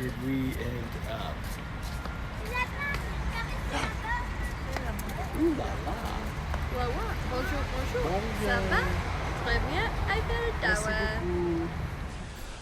did we end up? Ouh là là. Bonjour, bonjour. Ça va? Très bien. Eiffel Tower.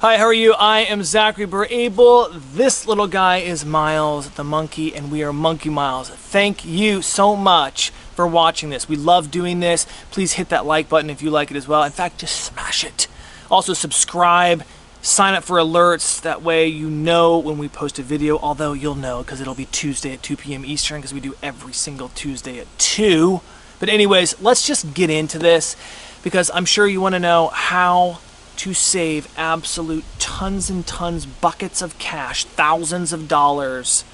Hi, how are you? I am Zachary Burr Abel. This little guy is Miles the monkey, and we are Monkey Miles. Thank you so much for watching this. We love doing this. Please hit that like button if you like it as well. In fact, just smash it. Also subscribe, sign up for alerts. That way you know when we post a video, although you'll know because it'll be Tuesday at 2 p.m. Eastern because we do every single Tuesday at 2. But anyways, let's just get into this because I'm sure you want to know how to save absolute tons and tons, buckets of cash, thousands of dollars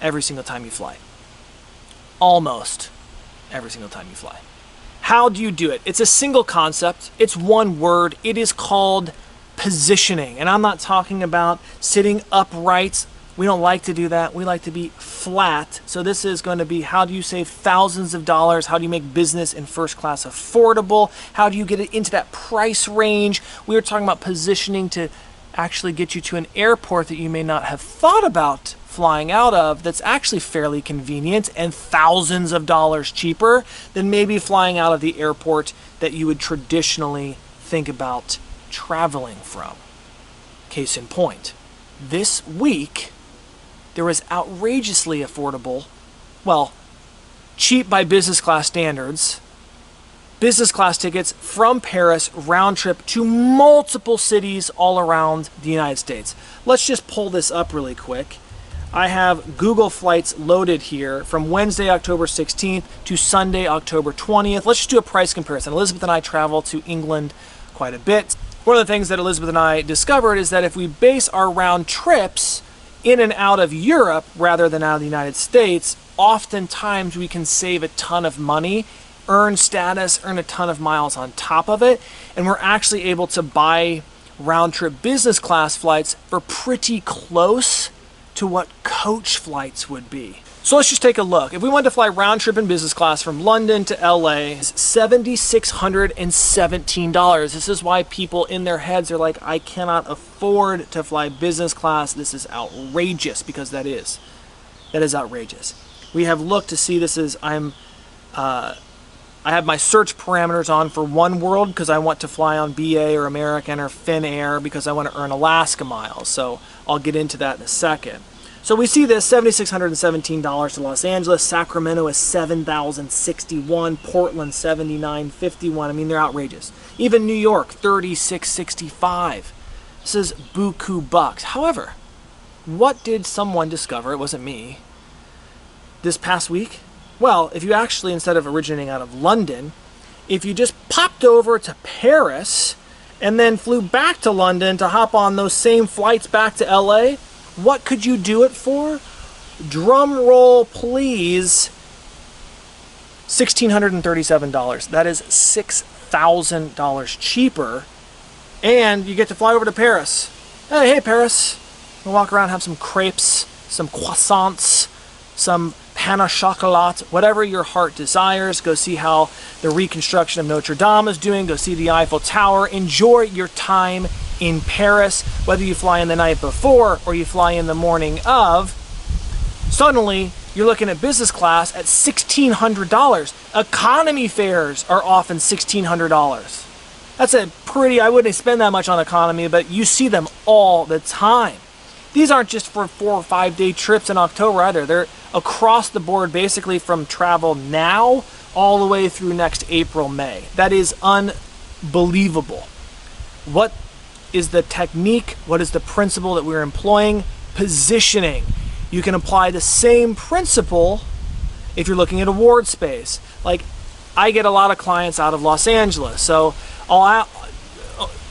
every single time you fly. Almost every single time you fly. How do you do it? It's a single concept. It's one word. It is called positioning. And I'm not talking about sitting upright. We don't like to do that. We like to be flat. So this is going to be how do you save thousands of dollars? How do you make business in first class affordable? How do you get it into that price range? We are talking about positioning to actually get you to an airport that you may not have thought about flying out of that's actually fairly convenient and thousands of dollars cheaper than maybe flying out of the airport that you would traditionally think about traveling from. Case in point, this week there was outrageously affordable, well, cheap by business class standards, business class tickets from Paris round trip to multiple cities all around the United States. Let's just pull this up really quick. I have Google flights loaded here from Wednesday, October 16th to Sunday, October 20th. Let's just do a price comparison. Elizabeth and I travel to England quite a bit. One of the things that Elizabeth and I discovered is that if we base our round trips in and out of Europe rather than out of the United States, oftentimes we can save a ton of money, earn status, earn a ton of miles on top of it, and we're actually able to buy round trip business class flights for pretty close to what coach flights would be. So let's just take a look. If we wanted to fly round trip in business class from London to LA, it's $7,617. This is why people in their heads are like, I cannot afford to fly business class. This is outrageous, because that is outrageous. We have looked to see I have my search parameters on for One World because I want to fly on BA or American or Finnair because I want to earn Alaska miles. So I'll get into that in a second. So we see this $7,617 to Los Angeles. Sacramento is $7,061. Portland $7,951. I mean, they're outrageous. Even New York $3,665. This is buku bucks. However, what did someone discover? It wasn't me. This past week? Well, if you actually, instead of originating out of London, if you just popped over to Paris and then flew back to London to hop on those same flights back to LA, what could you do it for? Drum roll, please. $1,637. That is $6,000 cheaper. And you get to fly over to Paris. Hey, Paris. We'll walk around, have some crepes, some croissants, some pain au chocolat, whatever your heart desires. Go see how the reconstruction of Notre Dame is doing. Go see the Eiffel Tower. Enjoy your time in Paris, whether you fly in the night before or you fly in the morning of. Suddenly, you're looking at business class at $1,600. Economy fares are often $1,600. That's a pretty, I wouldn't spend that much on economy, but you see them all the time. These aren't just for 4 or 5 day trips in October either. They're across the board, basically from travel now all the way through next April, May. That is unbelievable. What is the technique? What is the principle that we're employing? Positioning. You can apply the same principle if you're looking at award space. Like, I get a lot of clients out of Los Angeles, so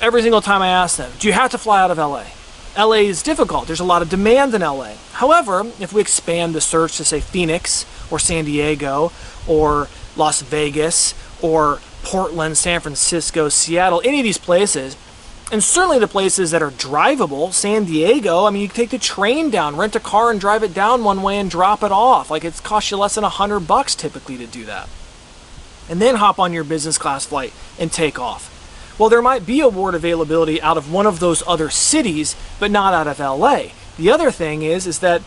every single time I ask them, do you have to fly out of LA? LA is difficult. There's a lot of demand in LA. However, if we expand the search to say Phoenix or San Diego or Las Vegas or Portland, San Francisco, Seattle, any of these places, and certainly the places that are drivable, San Diego, I mean, you can take the train down, rent a car and drive it down one way and drop it off. Like, it's cost you less than $100 typically to do that. And then hop on your business class flight and take off. Well, there might be award availability out of one of those other cities, but not out of LA. The other thing is that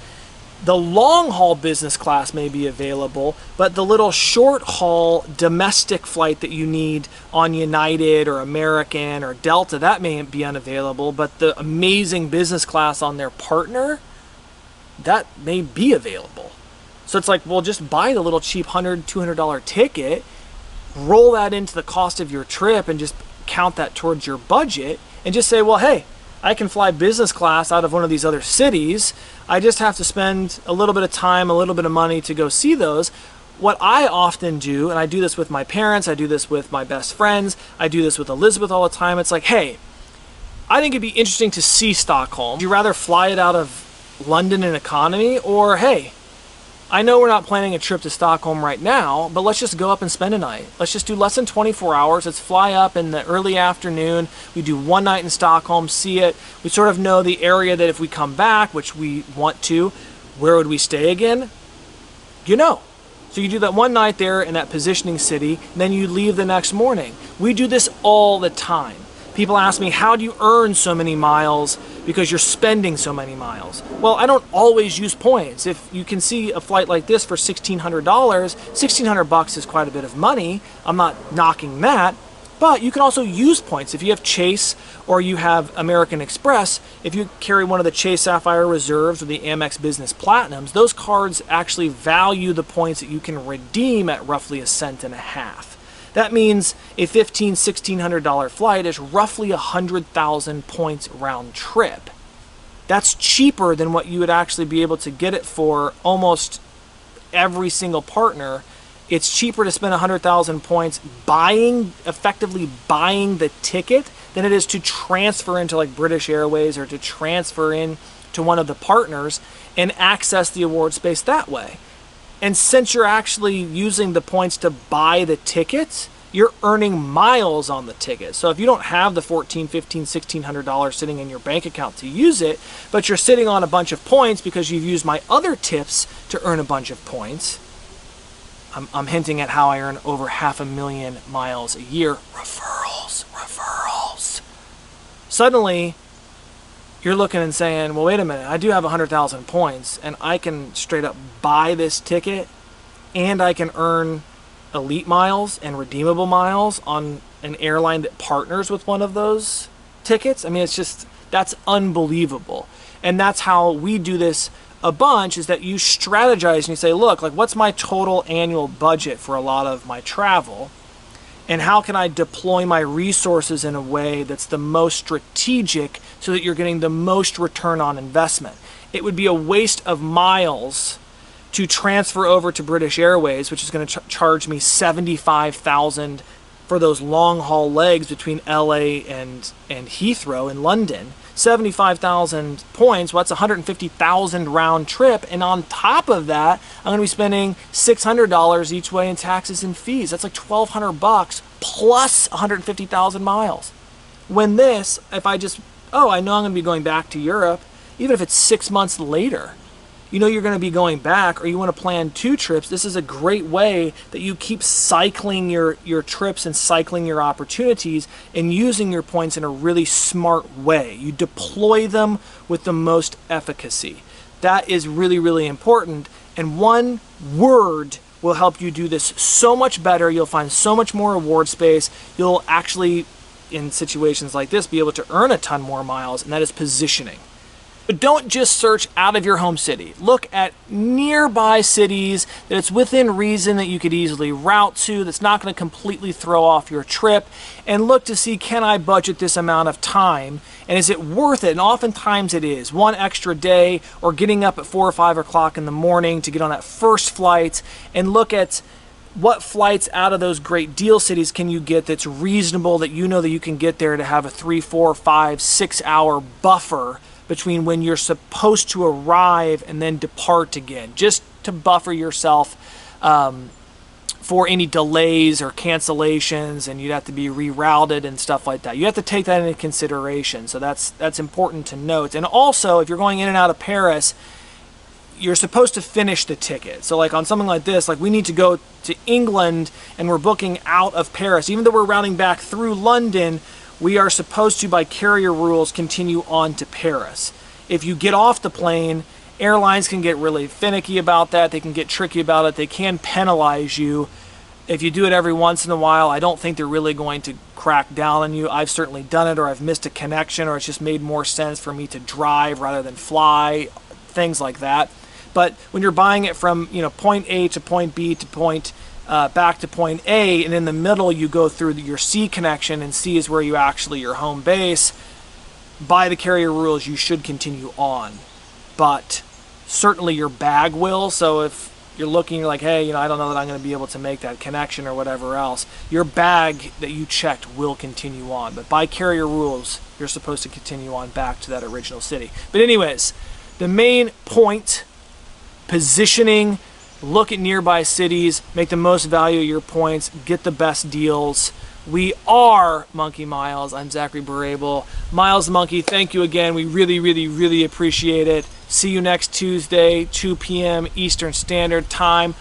the long haul business class may be available, but the little short haul domestic flight that you need on United or American or Delta, that may be unavailable, but the amazing business class on their partner, that may be available. So it's like, well, just buy the little cheap $100, $200 ticket, roll that into the cost of your trip and just count that towards your budget and just say, well, hey, I can fly business class out of one of these other cities. I just have to spend a little bit of time, a little bit of money to go see those. What I often do, and I do this with my parents, I do this with my best friends, I do this with Elizabeth all the time. It's like, hey, I think it'd be interesting to see Stockholm. Would you rather fly it out of London in economy, or hey, I know we're not planning a trip to Stockholm right now, but let's just go up and spend a night. Let's just do less than 24 hours. Let's fly up in the early afternoon. We do one night in Stockholm, see it. We sort of know the area that if we come back, which we want to, where would we stay again? You know. So you do that one night there in that positioning city, and then you leave the next morning. We do this all the time. People ask me, how do you earn so many miles because you're spending so many miles? Well, I don't always use points. If you can see a flight like this for $1,600, $1,600 is quite a bit of money. I'm not knocking that, but you can also use points. If you have Chase or you have American Express, if you carry one of the Chase Sapphire Reserves or the Amex Business Platinums, those cards actually value the points that you can redeem at roughly 1.50 cents. That means a $1,500, $1,600 flight is roughly 100,000 points round trip. That's cheaper than what you would actually be able to get it for almost every single partner. It's cheaper to spend 100,000 points effectively buying the ticket than it is to transfer into like British Airways or to transfer in to one of the partners and access the award space that way. And since you're actually using the points to buy the tickets, you're earning miles on the ticket. So if you don't have the $1,400, $1,500, $1,600 sitting in your bank account to use it, but you're sitting on a bunch of points because you've used my other tips to earn a bunch of points, I'm hinting at how I earn over 500,000 miles a year. Referrals. Suddenly, you're looking and saying, well, wait a minute, I do have 100,000 points and I can straight up buy this ticket and I can earn elite miles and redeemable miles on an airline that partners with one of those tickets. I mean, it's just, that's unbelievable. And that's how we do this a bunch, is that you strategize and you say, look, like, what's my total annual budget for a lot of my travel? And how can I deploy my resources in a way that's the most strategic so that you're getting the most return on investment? It would be a waste of miles to transfer over to British Airways, which is going to charge me $75,000 for those long haul legs between LA and Heathrow in London. 75,000 points, well, that's 150,000 round trip, and on top of that, I'm going to be spending $600 each way in taxes and fees. That's like $1,200 plus 150,000 miles. When this, if I just, I know I'm going to be going back to Europe, even if it's 6 months later, you know you're going to be going back, or you want to plan 2 trips, this is a great way that you keep cycling your trips and cycling your opportunities and using your points in a really smart way. You deploy them with the most efficacy. That is really, really important. And one word will help you do this so much better. You'll find so much more reward space. You'll actually, in situations like this, be able to earn a ton more miles, and that is positioning. But don't just search out of your home city. Look at nearby cities that it's within reason that you could easily route to, that's not going to completely throw off your trip, and look to see, can I budget this amount of time, and is it worth it? And oftentimes it is. One extra day, or getting up at 4 or 5 o'clock in the morning to get on that first flight, and look at what flights out of those great deal cities can you get that's reasonable, that you know that you can get there to have a 3, 4, 5, 6 hour buffer between when you're supposed to arrive and then depart again, just to buffer yourself for any delays or cancellations, and you'd have to be rerouted and stuff like that. You have to take that into consideration, so that's important to note. And also, if you're going in and out of Paris, you're supposed to finish the ticket. So like on something like this, like we need to go to England and we're booking out of Paris, even though we're routing back through London, we are supposed to, by carrier rules, continue on to Paris. if you get off the plane, airlines can get really finicky about that. They can get tricky about it. They can penalize you. If you do it every once in a while, I don't think they're really going to crack down on you. I've certainly done it, or I've missed a connection, or it's just made more sense for me to drive rather than fly, things like that. But when you're buying it from, point A to point B to back to point A, and in the middle you go through your C connection, and C is where you actually your home base, by the carrier rules you should continue on. But certainly your bag will. So if you're looking, you're like, hey, I don't know that I'm going to be able to make that connection or whatever else, your bag that you checked will continue on. But by carrier rules, you're supposed to continue on back to that original city. But anyways, the main point, positioning, look at nearby cities, make the most value of your points, get the best deals. We are Monkey Miles. I'm Zachary Burr Abel. Miles the Monkey, thank you again. We really, really, really appreciate it. See you next Tuesday, 2 p.m. Eastern Standard Time.